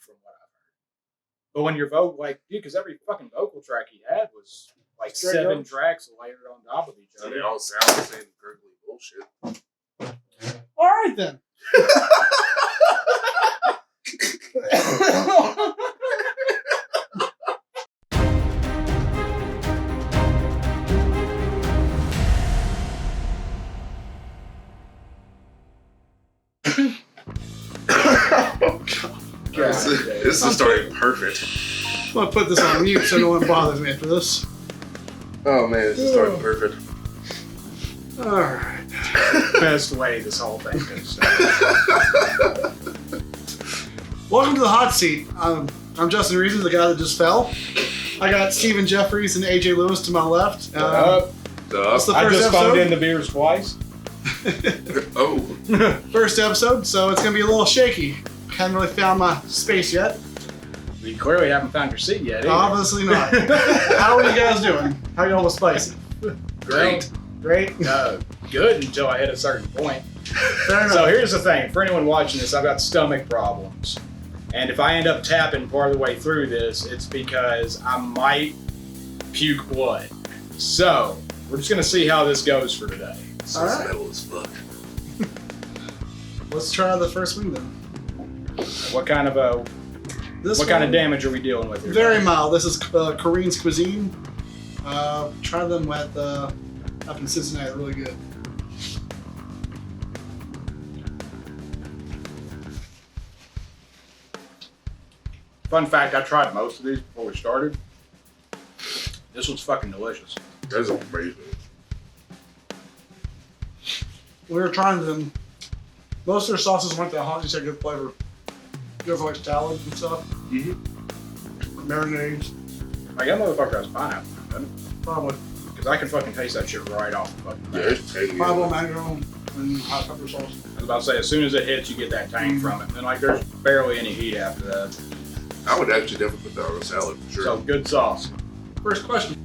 from what I've heard. But when you're dude, because every fucking vocal track he had was like Straight 7 up. tracks layered on top of each So other. they all sound the same gurgly bullshit. All right then. This is starting perfect. I'm gonna put this on mute so no one bothers me after this. Oh man, this is starting perfect. Alright. Best way this whole thing could have started. Welcome to the hot seat. I'm Justin Reason, the guy that just fell. I got Stephen Jeffries and AJ Lewis to my left. It's the I first just phoned in episode. the beers twice. Oh. First episode, so it's gonna be a little shaky. Haven't really found my space yet. You clearly haven't found your seat yet, either. Obviously not. How are you guys doing? How y'all with spicy? Great. Great. Good until I hit a certain point. Fair enough. So here's the thing. For anyone watching this, I've got stomach problems. And if I end up tapping part of the way through this, it's because I might puke blood. So we're just going to see how this goes for today. So All right. metal as fuck. Let's try the first wing then. What kind of damage are we dealing with here? Very mild. This is Korean's cuisine. Try them at up in Cincinnati. They're really good. Fun fact, I tried most of these before we started. This one's fucking delicious. That's amazing. We were trying them. Most of their sauces weren't that hot. Just had good flavor. Good for like salad and stuff. Mm-hmm. Marinades. Like that motherfucker has pineapple, doesn't it? Probably. Because I can fucking taste that shit right off the fucking Yeah, bat. it's tangy. Pineapple, mango, and hot pepper sauce. I was about to say, as soon as it hits, you get that tang from it. And like, there's barely any heat after that. I would actually definitely put that on a salad for sure. So, good sauce. First question.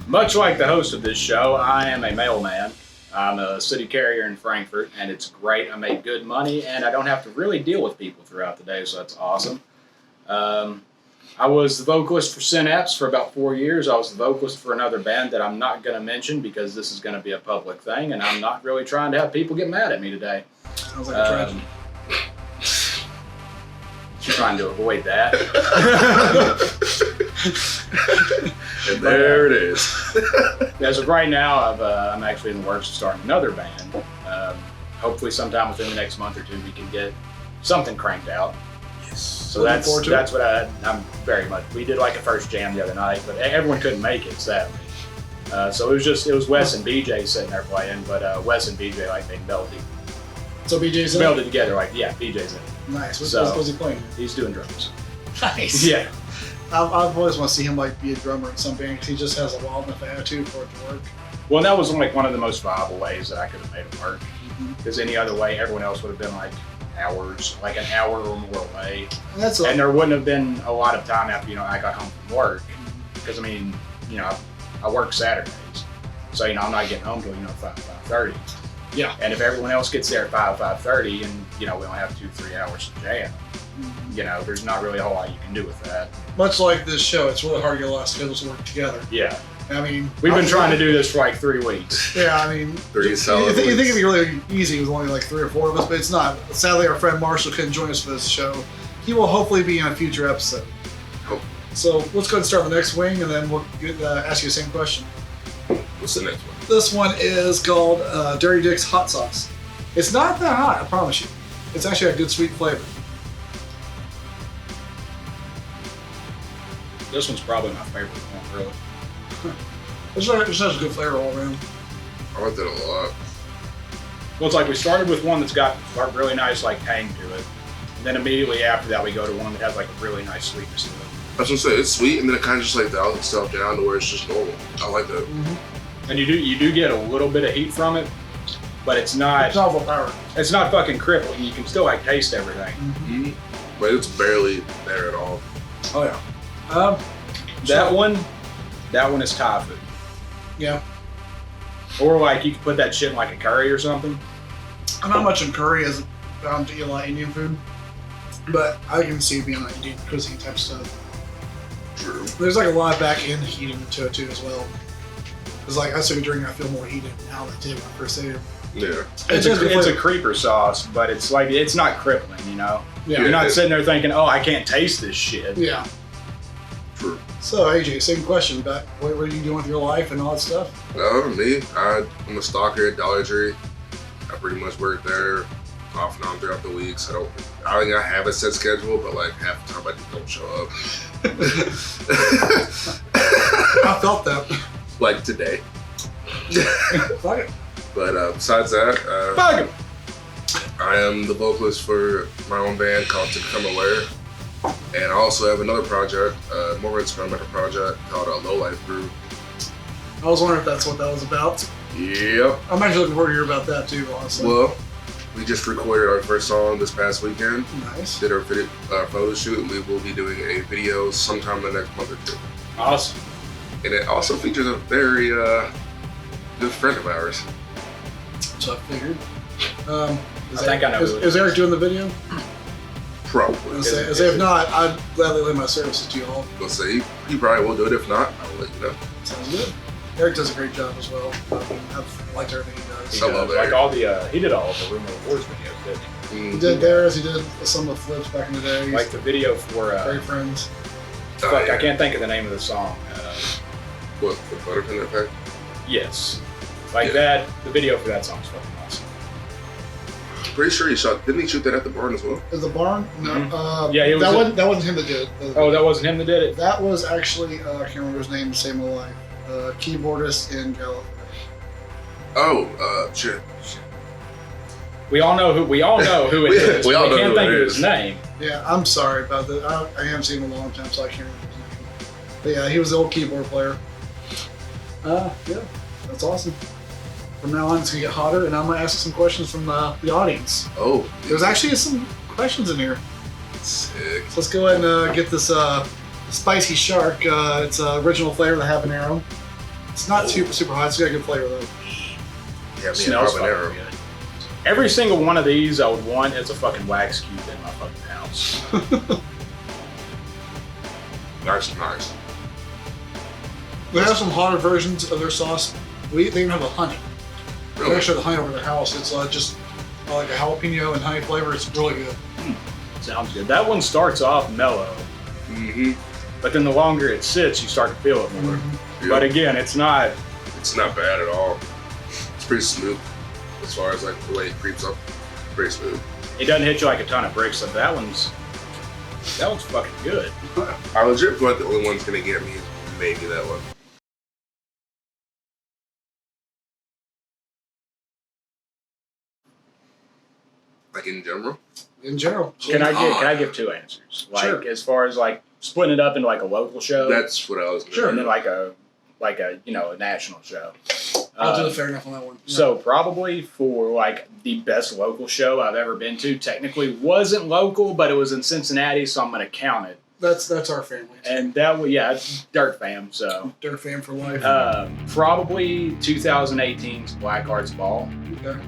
Much like the host of this show, I am a mailman. I'm a city carrier in Frankfurt, and it's great. I make good money, and I don't have to really deal with people throughout the day, so that's awesome. I was the vocalist for Synapse for about 4 years. I was the vocalist for another band that I'm not going to mention because this is going to be a public thing, and I'm not really trying to have people get mad at me today. Sounds like a tragedy. Trying to avoid that. And there it is. As of right now, I'm actually in the works of starting another band. Hopefully sometime within the next month or two we can get something cranked out. Yes. So Looking that's forward to what I'm very much. We did like a first jam the other night, but everyone couldn't make it, sadly. So it was Wes and BJ sitting there playing, but Wes and BJ they melded So BJ's in it? melded together. BJ's in it. Nice. So- What was he playing? He's doing drums. Nice. Yeah. I've always want to see him be a drummer in some band because he just has a wild enough attitude for it to work. Well, that was one of the most viable ways that I could have made it work. Because any other way, everyone else would have been an hour or more away. And that's And there wouldn't have been a lot of time after, I got home from work. Because, I work Saturdays. So, I'm not getting home till, 5:30. Yeah. And if everyone else gets there at 5:30 and, we only have 2-3 hours to jam, there's not really a whole lot you can do with that. much like this show, it's really hard to get a lot of schedules to work together. Yeah. I mean, We've been trying to do this for 3 weeks. Yeah, I mean, 3 solid you think weeks. it'd be really easy with only 3 or 4 of us, but it's not. Sadly, our friend Marshall couldn't join us for this show. He will hopefully be in a future episode. Hope. So let's go ahead and start the next wing, and then we'll ask you the same question. What's the next one? This one is called Dirty Dick's Hot Sauce. It's not that hot, I promise you. It's actually a good sweet flavor. This one's probably my favorite one, really. It just has a good flavor all around. I like that a lot. Well, it's we started with one that's got a really nice tang to it, and then immediately after that we go to one that has a really nice sweetness to it. I was gonna say it's sweet, and then it kind of just dials itself down to where it's just normal. I like that. Mm-hmm. And you do get a little bit of heat from it, but it's not overpowering. it's not fucking crippling. You can still taste everything. Mm-hmm. But it's barely there at all. Oh yeah. That one, That one is Thai food. Yeah. Or like you could put that shit in like a curry or something. I'm not much in curry as I'm to eat a lot of Indian food, but I can see it being like Indian cuisine type stuff. True. There's like a lot of back end heating to it too as well. It's like I started drinking, I feel more heated now than I did when I first ate it. Yeah. It's a creeper sauce, but it's like it's not crippling, you know. Yeah. You're not sitting there thinking, "Oh, I can't taste this shit." Yeah. True. So AJ, same question, but what are you doing with your life and all that stuff? Me, I'm a stalker at Dollar Tree. I pretty much work there off and on throughout the weeks. I don't think I have a set schedule, but like half the time I just don't show up. I felt that. Like today. Fuck it. But besides that, Fuck 'em. I am the vocalist for my own band called To Become Aware. And I also have another project, more experimental project called Low Life Group. I was wondering if that's what that was about. Yep. I'm actually looking forward to hear about that too, honestly. Well, we just recorded our first song this past weekend. Nice. Did our photo shoot, and we will be doing a video sometime in the next month or two. Awesome. And it also features a very good friend of ours. So I figured. I think I know who it Is Eric doing the video? Probably. As if not, I'd gladly lend my services to you all. We'll see. He probably will do it. If not, I will let you know. Sounds good. Eric does a great job as well. I've liked everything he does. He I love does, like Eric. all the he did all of the Rumor Wars videos, didn't he? He did theirs, he did some of the flips back in the day. Like the video for Great friends. Oh, fuck, yeah. I can't think of the name of the song. What, the Butterfin Effect? Yes, like Yeah. that. The video for that song is fucking awesome. Pretty sure didn't he shoot that at the barn as well? Is the barn? No. Mhm. Yeah, it was that wasn't him that did it. Oh, that wasn't him that did it. That was actually, I can't remember his name to save my life. Keyboardist in California. Oh, shit. We all know who it is. We all know can't who think it of his is. name. Yeah, I'm sorry about that. I haven't seen him in a long time, so I can't remember his name. But yeah, he was the old keyboard player. Yeah, that's awesome. From now on, it's gonna get hotter, and I'm gonna ask some questions from the audience. Oh. There's actually some questions in here. Sick. So let's go ahead and get this spicy shark. It's original flavor, the habanero. It's not super hot. It's got a good flavor though. Yeah, me Smells and fucking habanero. good. Every single one of these I would want as a fucking wax cube in my fucking house. Nice. They have some hotter versions of their sauce. They even have a honey. They Really? actually have the honey over their house. It's just like a jalapeno and honey flavor. It's really good. Sounds good. That one starts off mellow, Mm-hmm. but then the longer it sits, you start to feel it more. But again, it's not. It's not bad at all. It's pretty smooth as far as like the way it creeps up. Pretty smooth. It doesn't hit you like a ton of bricks. So that one's fucking good. I legit feel like the only one's gonna get me is maybe that one. Like in general? In general. Can I give two answers? Like Sure. as far as like splitting it up into like a local show, That's what I was gonna Sure. and then like a a national show. I'll do the fair enough on that one. So probably for like the best local show I've ever been to, technically wasn't local, but it was in Cincinnati, so I'm gonna count it. That's our family. And that was it's Dirt Fam. So Dirt fan for life. probably 2018's Black Arts Ball, Okay.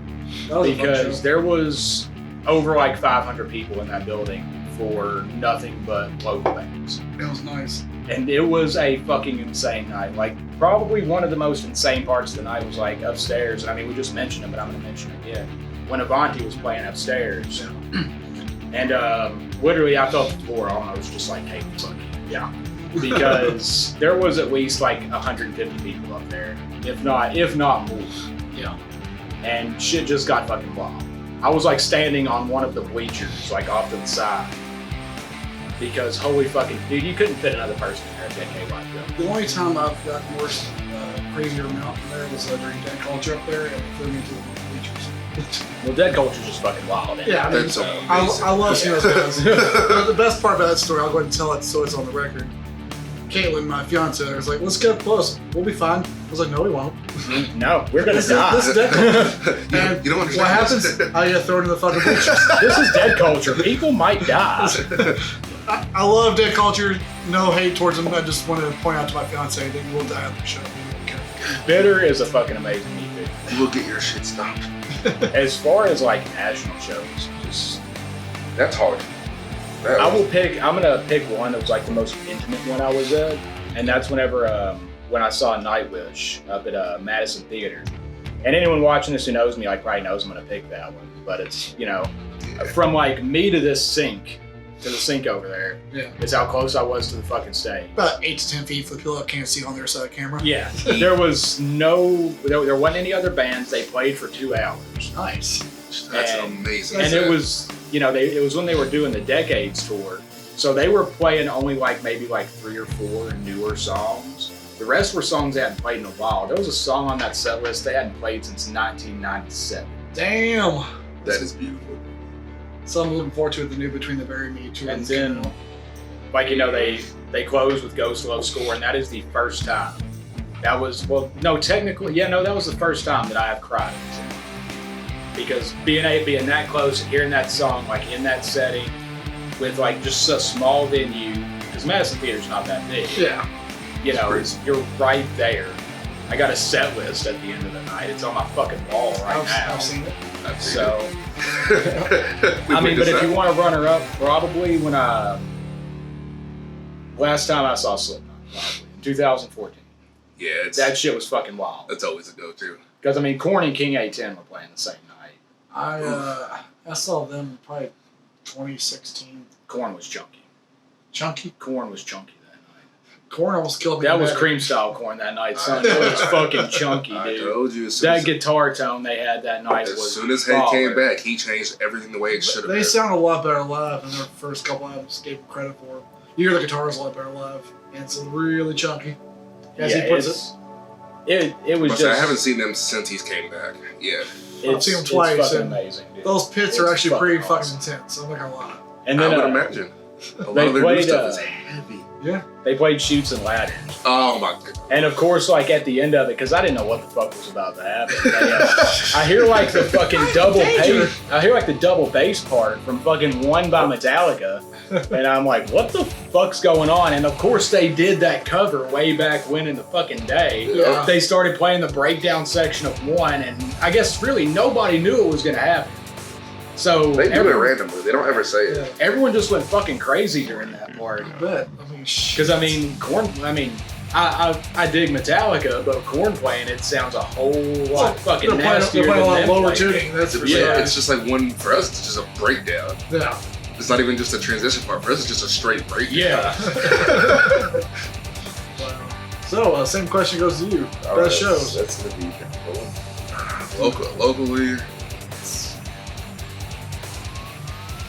That was a fun because show. there was over like 500 people in that building for nothing but local bands. That was nice. And it was a fucking insane night. Like, probably one of the most insane parts of the night was like upstairs. And I mean, we just mentioned it, but I'm going to mention it again. When Avanti was playing upstairs, and literally I felt the floor almost just like, hey, fuck yeah. Because there was at least like 150 people up there, if not more. Yeah. And shit just got fucking wild. I was like standing on one of the bleachers, like off to the side. Because holy fucking dude, you couldn't fit another person in there at that KY show. The only time I've gotten worse, crazier mountain there was during Dead Culture up there, and it threw me to the bleachers. Well, Dead Culture's just fucking wild. Yeah, I mean, That's amazing. I love seeing those guys. But the best part about that story, I'll go ahead and tell it so it's on the record. Caitlin, my fiance, was like, let's get up close. We'll be fine. I was like, no, we won't. No, we're gonna die. This is Dead Culture. And You don't understand what happens? this. I get thrown in the fucking bleachers. This is Dead Culture. People might die. I love Dead Culture. no hate towards him. I just wanted to point out to my fiance that you will die on the show. Okay. Bitter is a fucking amazing EP. You will get your shit stopped. As far as like national shows, just That's hard. I'm gonna pick one that was like the most intimate one I was at, and that's whenever when I saw Nightwish up at Madison Theater. And anyone watching this who knows me, like, probably knows I'm gonna pick that one. But it's, you know, from like me to this sink, to the sink over there, Yeah. is how close I was to the fucking stage. About 8 to 10 feet for the people that can't see on their side of the camera. Yeah, there wasn't any other bands. They played for 2 hours. Nice. That's And- amazing. And it was, you know, it was when they were doing the Decades tour. So they were playing only like maybe like 3 or 4 newer songs. The rest were songs they hadn't played in a while. There was a song on that set list they hadn't played since 1997. Damn. That is beautiful. So I'm looking forward to the new Between the Bury Me tour. And then, like, you know, they closed with Ghost Love Score, and that is the first time. That was, well, no, technically, yeah, no, that was the first time that I have cried. Because being that close and hearing that song, like, in that setting, with, like, just a small venue, because Madison Theater's not that big. Yeah. You know, you're right there. I got a set list at the end of the night. It's on my fucking wall right now. I've seen it. I've seen So, it. I mean, but if you want to runner up, probably when last time I saw Slipknot, probably in 2014. Yeah, That shit was fucking wild. that's always a go-to. Because I mean, Korn and King A10 were playing the same night. I saw them probably 2016. Korn was chunky. Chunky. Korn was chunky that night. Korn almost killed me. That was Better. cream style Korn that night, son. It was fucking chunky, I dude. told you. As soon That as, guitar tone they had that night as was soon as Hank came baller. back, he changed everything the way it should have They been. sound a lot better live than their first couple albums gave them credit for. You hear the guitars a lot better live, and it's really chunky. As Yeah, he puts it was But just. I haven't seen them since he's came back. Yeah. I've seen them twice, It's fucking and amazing, dude. those pits It's are actually pretty awesome. fucking intense. I'm not gonna lie. And I then would imagine. A lot they of their new played, stuff is heavy. Yeah. they played Shoots and Ladders. Oh my god. And of course, like at the end of it, because I didn't know what the fuck was about to happen. I hear like the fucking double Danger. bass. I hear like the double bass part from fucking One by Metallica, and I'm like, what the fuck's going on? And of course, they did that cover way back when in the fucking day. Yeah. They started playing the breakdown section of One, and I guess really nobody knew it was gonna happen. So They do it randomly. They don't ever say it. Yeah. everyone just went fucking crazy during that part. I bet. I mean, Because I mean, Korn. I mean, I dig Metallica, but Korn playing it sounds a whole lot fucking they're nastier playing a than lot them lower playing it. tuning. That's for Yeah, sure. it's just like one for us. It's just a breakdown. Yeah. It's not even just a transition part. For us, it's just a straight breakdown. Yeah. Wow. So, same question goes to you. All Best right, shows. That's gonna be Locally,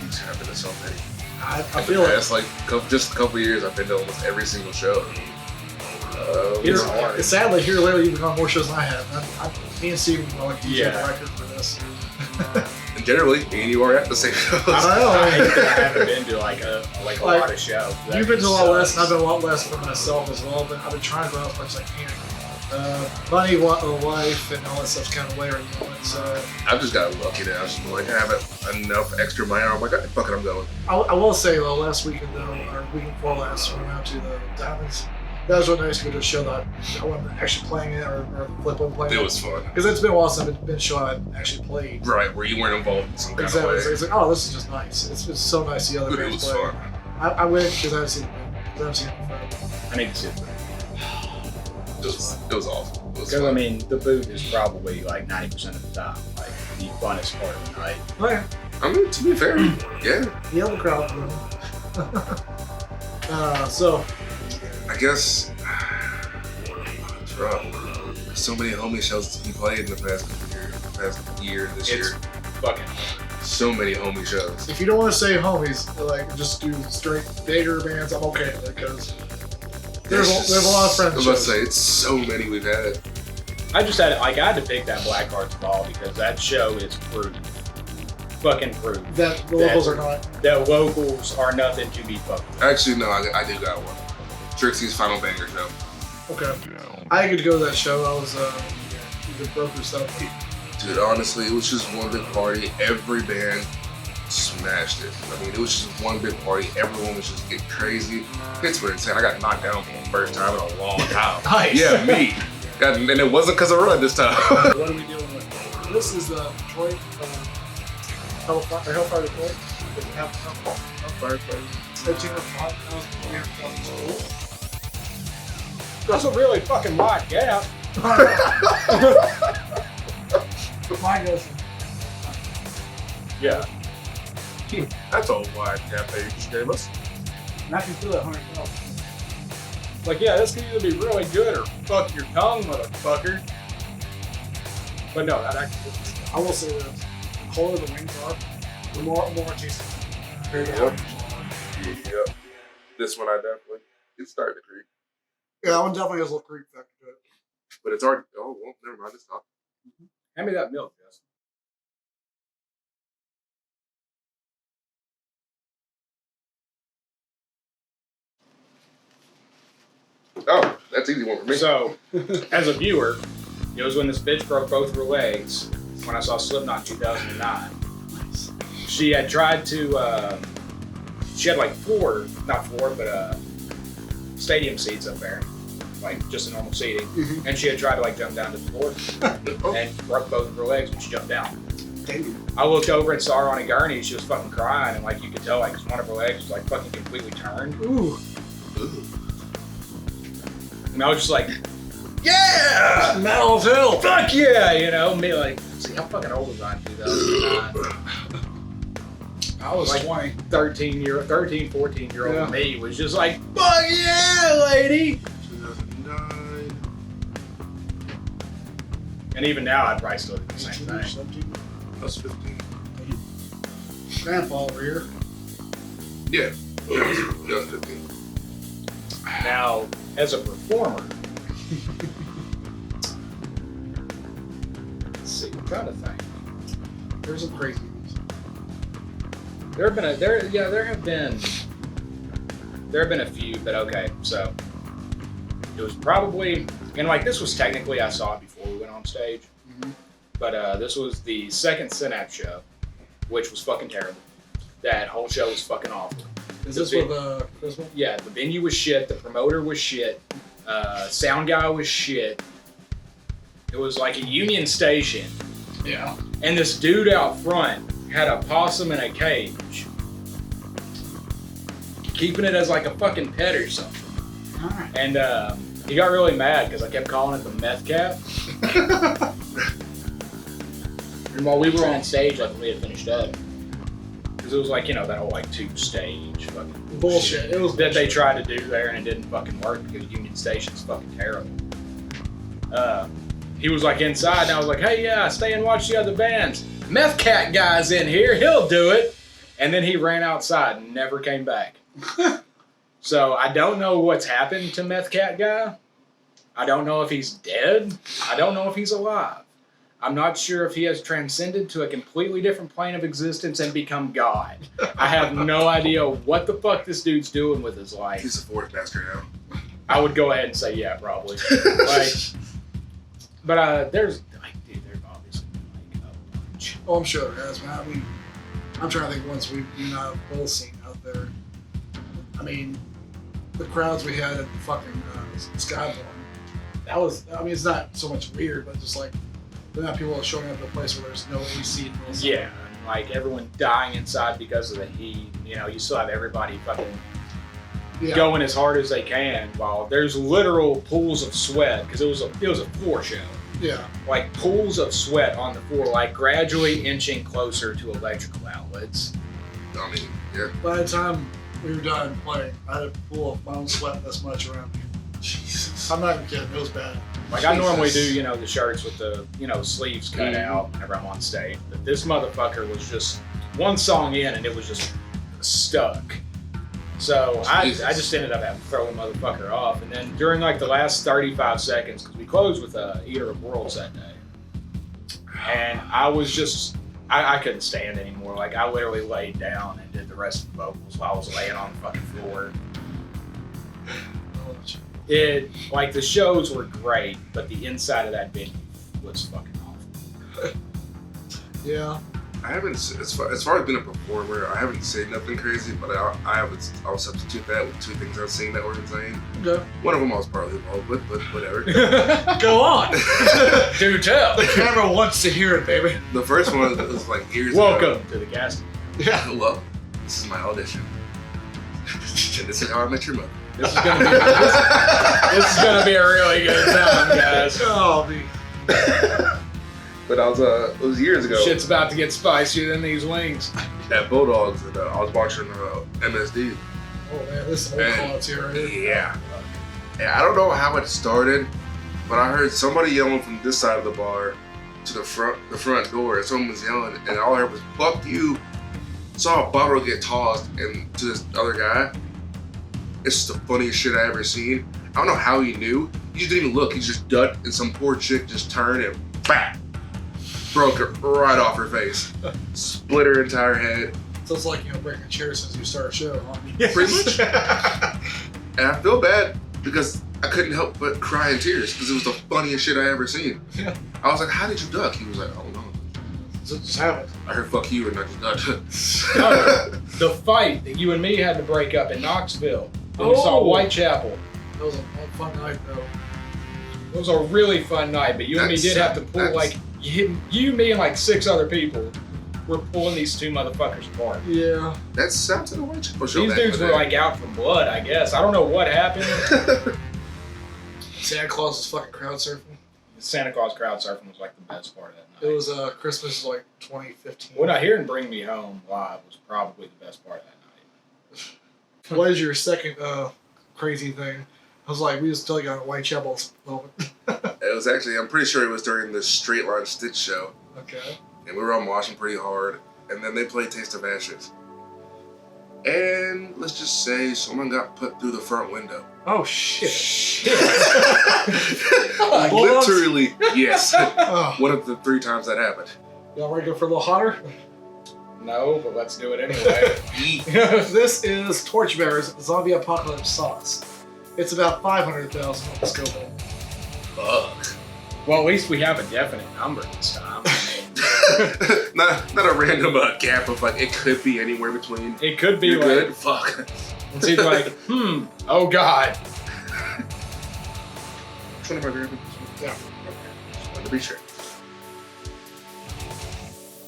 he's happened to so many. I In feel the it. past, like, just a couple of years, I've been to almost every single show. Here, hard. sadly, here lately you've gone more shows than I have. Me and Steve are like Yeah. the record for this. And generally, me and you are at the same shows. I don't know. I haven't been to like a Like, lot of shows. That You've been to a lot less, and I've sucks. been a lot less for myself as well. But I've been trying to go out as much as I can. Money, life, and all that stuff's kind of layering on it. So I've just got lucky that I was just like, I have enough extra money. I'm like, fuck it, I'm going. I will say though, last weekend though, or weekend before last, we went out to the Diamonds. That was really nice to go to a show that I wasn't actually playing it or flip on playing It was fun. because it's been a while since I've been a show I actually played. Right, where you weren't involved in some kind Exactly. of way. It's like, oh, this is just nice. It's so nice to see other But it bands was play. fun. I went because I haven't seen it. I haven't seen it before. I need to see it. It was awesome. It was Because I fun. mean, the booth is probably like 90% of the time like the funnest part of the night. Oh yeah, I mean, to be fair, yeah. the other crowd. So I guess it's rough. There's so many homie shows to be played in the past year, this It's year. fucking. So many homie shows. if you don't want to say homies, like just do straight bigger bands, I'm okay with it because there's a lot of friends. I was about to say, it's so many we've had. I just had I had to pick that Black Hearts Ball because that show is proof. Fucking proof. that the locals are not. That locals are nothing to be fucked with. Actually, no, I do got one. Trixie's Final Banger show. Okay. I could go to that show. I was the broker stuff. Dude, honestly, it was just one big party. Every band smashed it. I mean, it was just one big party. Everyone was just getting crazy. Pittsburgh insane. I got knocked down for the first time in a long time. Nice. Yeah, me. And it wasn't because of run this time. What are we dealing with? This is the Detroit Hellfire Detroit. Hellfire Detroit. 15,000. That's a really fucking wide gap. Mine goes. Yeah. That's a wide gap that you just gave us. And I can feel that 100,000. Like, yeah, this could either be really good or fuck your tongue, motherfucker. But no, that actually. I will say this: the colder the wings are, the more tasty. Yep. This one I definitely. It's starting to creep. Yeah, that one definitely has a little creep factor to it. But it's already. Oh, well, never mind. It's not. Hand me that milk, Justin. Oh, that's an easy one for me. So, as a viewer, it was when this bitch broke both her legs when I saw Slipknot in 2009. She had tried to, she had like stadium seats up there, like just a normal seating. Mm-hmm. And she had tried to like jump down to the floor and broke both of her legs when she jumped down. Damn. I looked over and saw her on a gurney. She was fucking crying, and like you could tell, like 'cause one of her legs was like fucking completely turned. Ooh. And I was just like, yeah, Metal as hell. fuck yeah, you know, me like, see how fucking old was I in 2009? I was Like 20. 14-year-old Yeah. me was just like, fuck yeah, lady. 2009. And even now, I'd probably still do the same 18, thing. 17. That's 15. Grandpa over here. Yeah. That's 15. Now, as a performer, let's see, I'm trying to think. There's some crazy ones. There have been a few, but okay. So it was probably, and like this was technically I saw it before we went on stage, but this was the second Synapse show, which was fucking terrible. That whole show was fucking awful. Is this with this one? Yeah, the venue was shit. The promoter was shit. Sound guy was shit. It was like a Union Station. Yeah. And this dude out front had a possum in a cage, keeping it as like a fucking pet or something. Alright. And he got really mad because I kept calling it the meth cat. And while we were on stage, like we had finished up, because it was like, you know, that whole like tube stage fucking Bullshit. It was that they bullshit. tried to do there, and it didn't fucking work because Union Station's fucking terrible. He was like inside, and I was like, hey, yeah, stay and watch the other bands. Meth Cat guy's in here, he'll do it. And then he ran outside and never came back. So I don't know what's happened to Meth Cat guy. I don't know if he's dead. I don't know if he's alive. I'm not sure if he has transcended to a completely different plane of existence and become God. I have no idea what the fuck this dude's doing with his life. He's a fourth master now. I would go ahead and say yeah, probably. But there's obviously like a bunch. Oh, I'm sure there has, man. I mean, I'm trying to think once we've both seen out there. I mean, the crowds we had at the fucking Skyborn. That was, I mean, it's not so much weird, but just like, the amount of people showing up at a place where there's no AC and no sun. Yeah, like everyone dying inside because of the heat. You know, you still have everybody fucking going as hard as they can while there's literal pools of sweat because it was a floor show. Yeah. Like pools of sweat on the floor, like gradually inching closer to electrical outlets. I mean, yeah. By the time we were done playing, I had a pool of my own sweat this much around me. Jesus. I'm not even kidding. It was bad. Like I normally do, you know, the shirts with the, you know, sleeves cut out whenever I'm on stage. But this motherfucker was just one song in and it was just stuck. So I just ended up having to throw the motherfucker off. And then during like the last 35 seconds, because we closed with Eater of Worlds that day. And I was just, I couldn't stand anymore. Like I literally laid down and did the rest of the vocals while I was laying on the fucking floor. Like the shows were great, but the inside of that venue was fucking awful. Yeah. I haven't, as far as being a performer, I haven't seen nothing crazy, but I'll substitute that with two things I've seen that were insane. Okay. One of them I was partly involved with, but whatever. Go on. Do tell. The camera wants to hear it, baby. The first one was like years ago. Welcome to the casting. Yeah. Hello. This is my audition. And this is how I met your mother. This is gonna be this is gonna be a really good time, guys. Oh, me. But it was years ago. Shit's about to get spicier than these wings. At Bulldogs, and I was watching MSD. Oh man, this is old calls here, right? Yeah. Yeah, I don't know how it started, but I heard somebody yelling from this side of the bar to the front door, and someone was yelling, and all I heard was "fuck you." Saw a bottle get tossed and to this other guy. It's the funniest shit I ever seen. I don't know how he knew. He just didn't even look. He just ducked, and some poor chick just turned and bam, broke her right off her face, split her entire head. So it's like, breaking a chair since you start a show, huh? Pretty much. And I feel bad because I couldn't help but cry in tears because it was the funniest shit I ever seen. Yeah. I was like, "How did you duck?" He was like, "I don't know. So just have it. I heard fuck you and I just ducked." No, the fight that you and me had to break up in Knoxville. When we saw Whitechapel. That was a fun night, though. It was a really fun night, but you and me did have to pull you, me, and like 6 other people were pulling these 2 motherfuckers apart. Yeah. That sounds like a Whitechapel show. These dudes were like out for blood, I guess. I don't know what happened. Santa Claus was fucking crowd surfing. Santa Claus crowd surfing was like the best part of that night. It was Christmas like 2015. What I hear and Bring Me Home live was probably the best part of that night. What is your second crazy thing? I was like, we just still got a Whitechapel moment. It was actually, I'm pretty sure it was during the Straight Line Stitch show. Okay. And we were all moshing pretty hard. And then they played Taste of Ashes. And let's just say someone got put through the front window. Oh, shit. Literally, yes. Oh. One of the 3 times that happened. Y'all ready to go for a little hotter? No, but let's do it anyway. This is Torchbearer's Zombie Apocalypse Sauce. It's about 500,000 on the Scoville. Fuck. Well, at least we have a definite number this time. not a random gap of like, it could be anywhere between. It could be You're like, good? Fuck. it's either like, oh god. 25 grand? Yeah. Just wanted to be sure.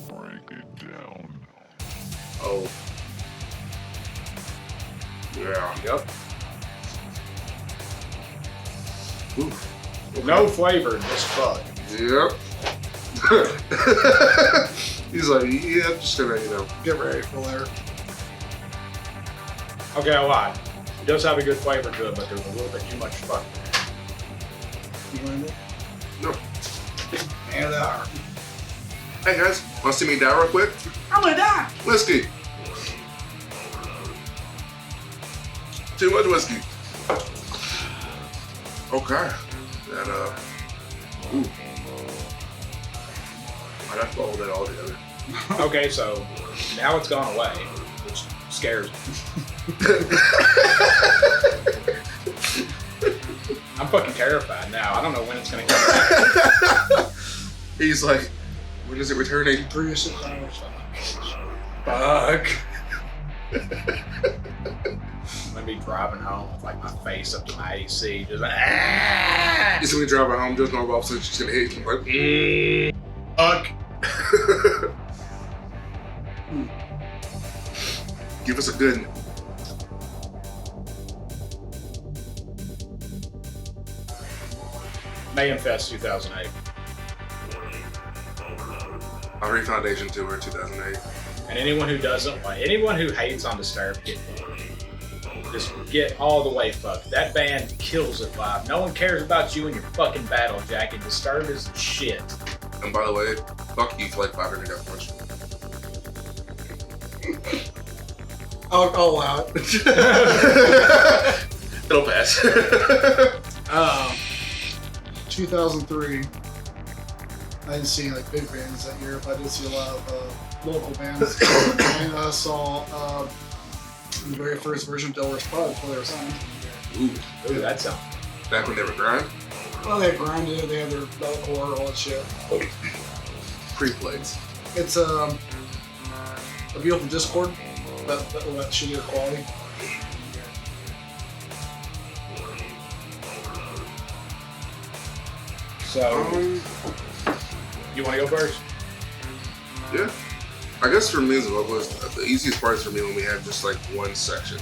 Break it down. Oh. Yeah. Yep. Ooh. No flavor, just fuck. Yep. He's like, yeah, just gonna, Get ready for later. Okay, I lied. It does have a good flavor to it, but there's a little bit too much fuck. You want it? No. And Hey guys, wanna see me die real quick? I'm gonna die! Whiskey. Too much whiskey. Okay. That, ooh. I'd have to hold that all together. Okay, so now it's gone away, which scares me. I'm fucking terrified now. I don't know when it's gonna come back. He's like, when is it returning? 3 or 6 hours. Fuck. I'm gonna be driving home with like my face up to my AC, just like, ah! He's gonna be driving home, just know all of a sudden she's gonna hit you. Like, Fuck. Give us a good. Mayhem Fest 2008. Ari Foundation Tour 2008. And anyone who hates on Disturbed, just get all the way fucked. That band kills it live. No one cares about you and your fucking battle jacket. Disturbed is the shit. And by the way, fuck you for like 500 death punch. I'll allow it. It'll pass. 2003. I didn't see like big bands that year, but I did see a lot of local bands. And I saw the very first version of Delaware Spot before they were signed. Ooh, that sounds. Back when they were grind. Well, they grinded, they had their metalcore, all that shit. Pre-plates. It's a video from Discord that shittier quality. So, you want to go first? Yeah. I guess for me as a vocalist, the easiest part is for me when we have just like one section.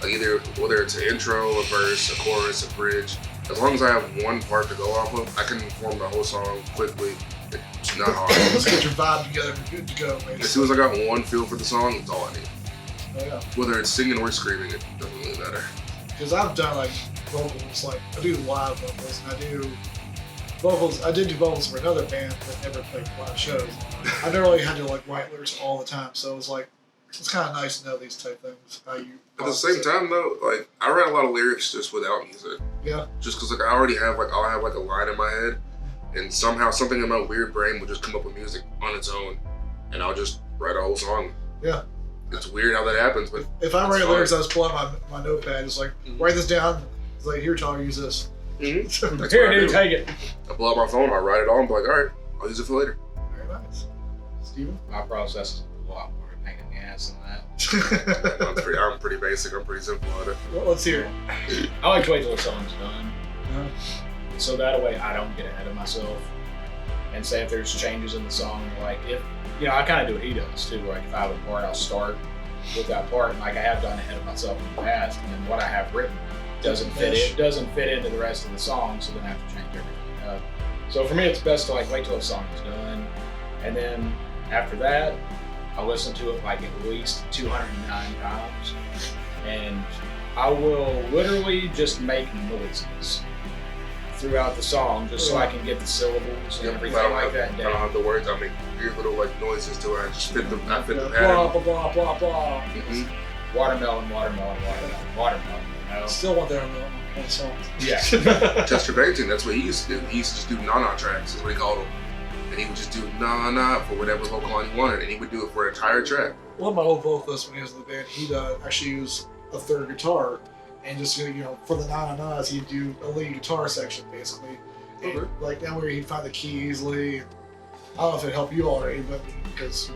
Like either, whether it's an intro, a verse, a chorus, a bridge. As long as I have one part to go off of, I can form the whole song quickly. It's not hard. Let's get your vibe together. We're good to go, man. As soon as I got one feel for the song, it's all I need. Oh, yeah. Whether it's singing or screaming, it doesn't really matter. Because I've done like vocals, like I do live vocals, and I do vocals. I did do vocals for another band that never played live shows. I never really had to like write lyrics all the time, so it's like it's kind of nice to know these type things. How you At the same time, though, like I write a lot of lyrics just without music. Yeah. Just because like I already have like I'll have like a line in my head, and somehow something in my weird brain will just come up with music on its own, and I'll just write a whole song. Yeah. It's weird how that happens, but if I write lyrics, I just pull out my notepad. It's like write this down. It's like here, Tyler, use this. Mm-hmm. That's Here, what I dude, do. take it. I pull out my phone, I write it all, and be like, all right, I'll use it for later. Very nice. Steven? My process is a lot more pain in the ass than that. I'm pretty basic. I'm pretty simple at it. Well, let's hear it. I like to wait till the song's done. Uh, So that way I don't get ahead of myself. And say if there's changes in the song, like if, you know, I kind of do what he does too. Like if I have a part, I'll start with that part. And like I have done ahead of myself in the past. And then what I have written doesn't fit into the rest of the song. So then I have to change everything up. So for me, it's best to like wait till the song is done. And then after that, I listen to it like at least 209 times. And I will literally just make noises throughout the song just so I can get the syllables and everything like that I don't down. have the words. I make weird little like noises to where I just fit the blah, pattern. blah, blah, blah, blah. Mm-hmm. Watermelon, you know? Still want that on the song. Yeah. Chester Bennington, that's what he used to do. He used to just do na-na tracks, is what he called them. And he would just do na-na for whatever vocal line he wanted, and he would do it for an entire track. One of my old vocalists when he was in the band, he'd actually use a third guitar, and just for the na-na-nas, he'd do a lead guitar section basically. Okay. And, like that way he'd find the key easily. And I don't know if it helped you already, but because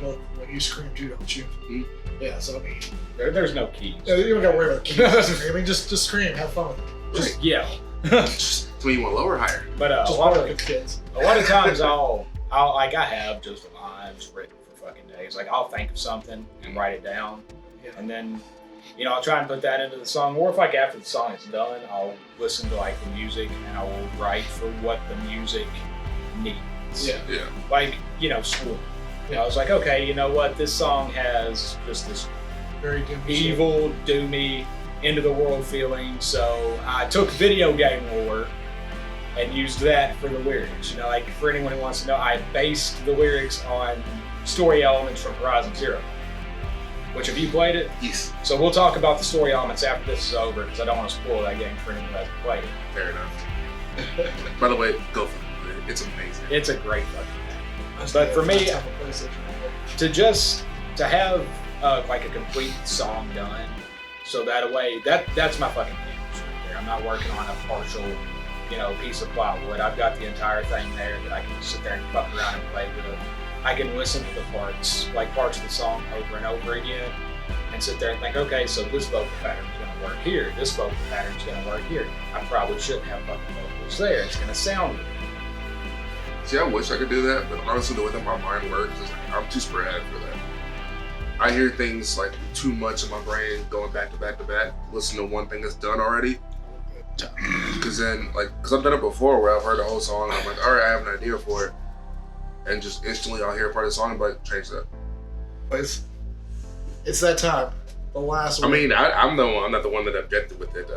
you scream too, don't you? Mm-hmm. Yeah, so I mean, There's no keys. you don't gotta worry about the keys. I mean, just scream, have fun with it. Just yell. Just tell me you want lower or higher. But a Just lot work of with kids. times I'll like I have just lines written for fucking days. Like I'll think of something and write it down, and then I'll try and put that into the song. Or if like after the song is done, I'll listen to like the music and I will write for what the music needs. Yeah. Yeah. Like school. I was like, okay, you know what? This song has just this Very dim. evil, doomy, end of the world feeling. So I took video game lore and used that for the lyrics. Like for anyone who wants to know, I based the lyrics on story elements from Horizon Zero. Which, have you played it? Yes. So we'll talk about the story elements after this is over because I don't want to spoil that game for anyone who hasn't played it. Fair enough. By the way, go for it. It's amazing. It's a great fucking game. But for me, to have like a complete song done, so that way that's my fucking canvas right there. I'm not working on a partial, piece of plywood. I've got the entire thing there that I can just sit there and fuck around and play with. I can listen to the parts of the song over and over again, and sit there and think, okay, so this vocal pattern's gonna work here. This vocal pattern's gonna work here. I probably shouldn't have fucking vocals there. It's gonna sound weird. See, I wish I could do that, but honestly, the way that my mind works is I'm too sporadic for that. I hear things like too much in my brain going back to back to back, listen to one thing that's done already. Because I've done it before where I've heard the whole song and I'm like, all right, I have an idea for it. And just instantly I'll hear a part of the song and be like, change that. But it's that time. The last one. I mean, I'm not the one that objected with it.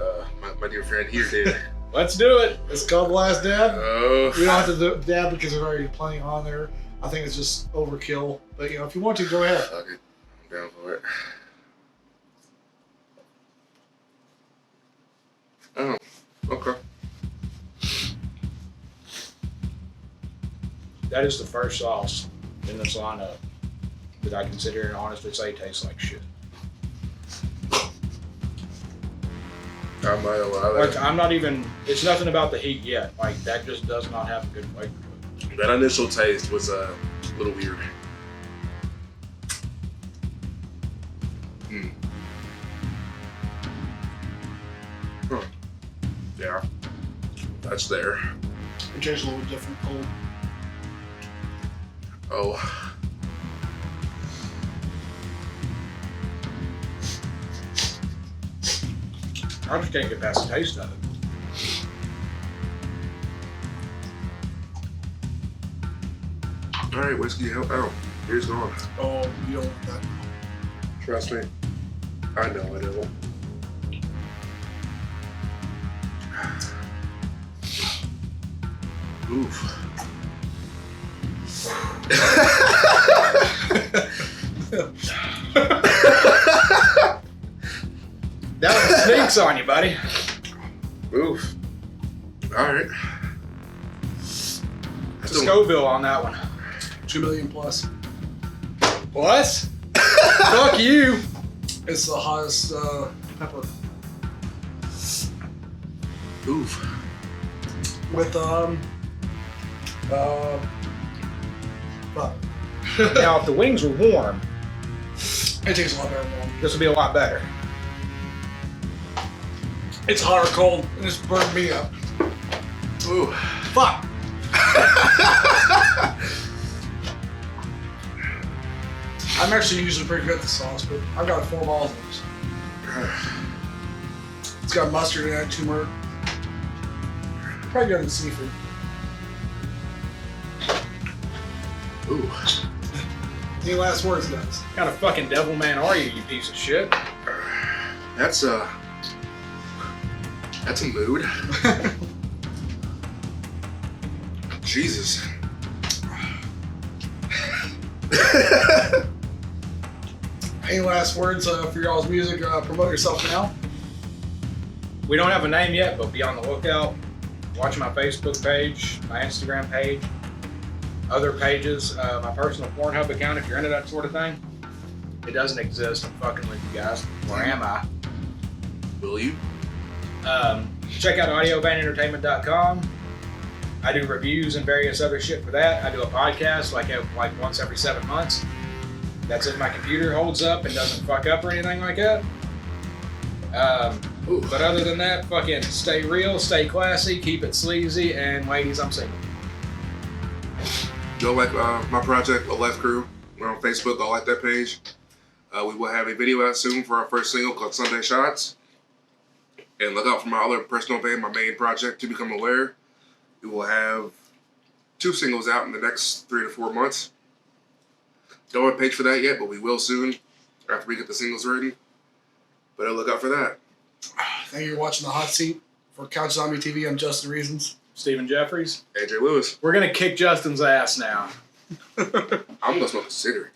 My dear friend here did. Let's do it. It's called The Last Dab. Oh. We don't have to do dab because there's already plenty on there. I think it's just overkill. But if you want to, go ahead. Fuck it. I'm down for it. Oh, okay. That is the first sauce in this lineup that I consider and honestly say tastes like shit. I might allow Like that. I'm not even. It's nothing about the heat yet. Like that just does not have a good flavor to it. That initial taste was a little weird. Hmm. Huh. Yeah. That's there. It tastes a little different cold. Oh. I just can't get past the taste of it. All right, whiskey. Oh, here's gone. Oh, you don't want that. Trust me. I know I don't. Oof. That one sneaks on you, buddy. Oof. All right. It's a Scoville on that one. 2 million plus. Plus? Fuck you. It's the hottest pepper. Oof. With fuck. Now, if the wings were warm, It tastes a lot better than warm. this would be a lot better. It's hot or cold, and it's burned me up. Ooh. Fuck. I'm actually usually pretty good at the sauce, but I've got 4 balls of this. It's got mustard in it, turmeric. Probably good in seafood. Ooh. Any last words, guys? What kind of fucking devil man are you, you piece of shit? That's a mood. Jesus. Any last words for y'all's music? Promote yourself now. We don't have a name yet, but be on the lookout. Watch my Facebook page, my Instagram page, other pages, my personal Pornhub account if you're into that sort of thing. It doesn't exist. I'm fucking with you guys. Where am I? Will you? Check out audiobanentertainment.com. I do reviews and various other shit for that. I do a podcast like once every 7 months. That's if my computer holds up and doesn't fuck up or anything like that. But other than that, fucking stay real, stay classy, keep it sleazy, and ladies, I'm single. Go like my project, The Left Crew. We're on Facebook. Go like that page. We will have a video out soon for our first single called Sunday Shots. And look out for my other personal band, my main project, To Become Aware. We will have 2 singles out in the next 3 to 4 months. Don't have a page for that yet, but we will soon after we get the singles ready. But look out for that. Thank you for watching the Hot Seat. For Couch Zombie TV, I'm Justin Reasons. Stephen Jeffries. AJ Lewis. We're gonna kick Justin's ass now. I'm gonna smoke a cigarette.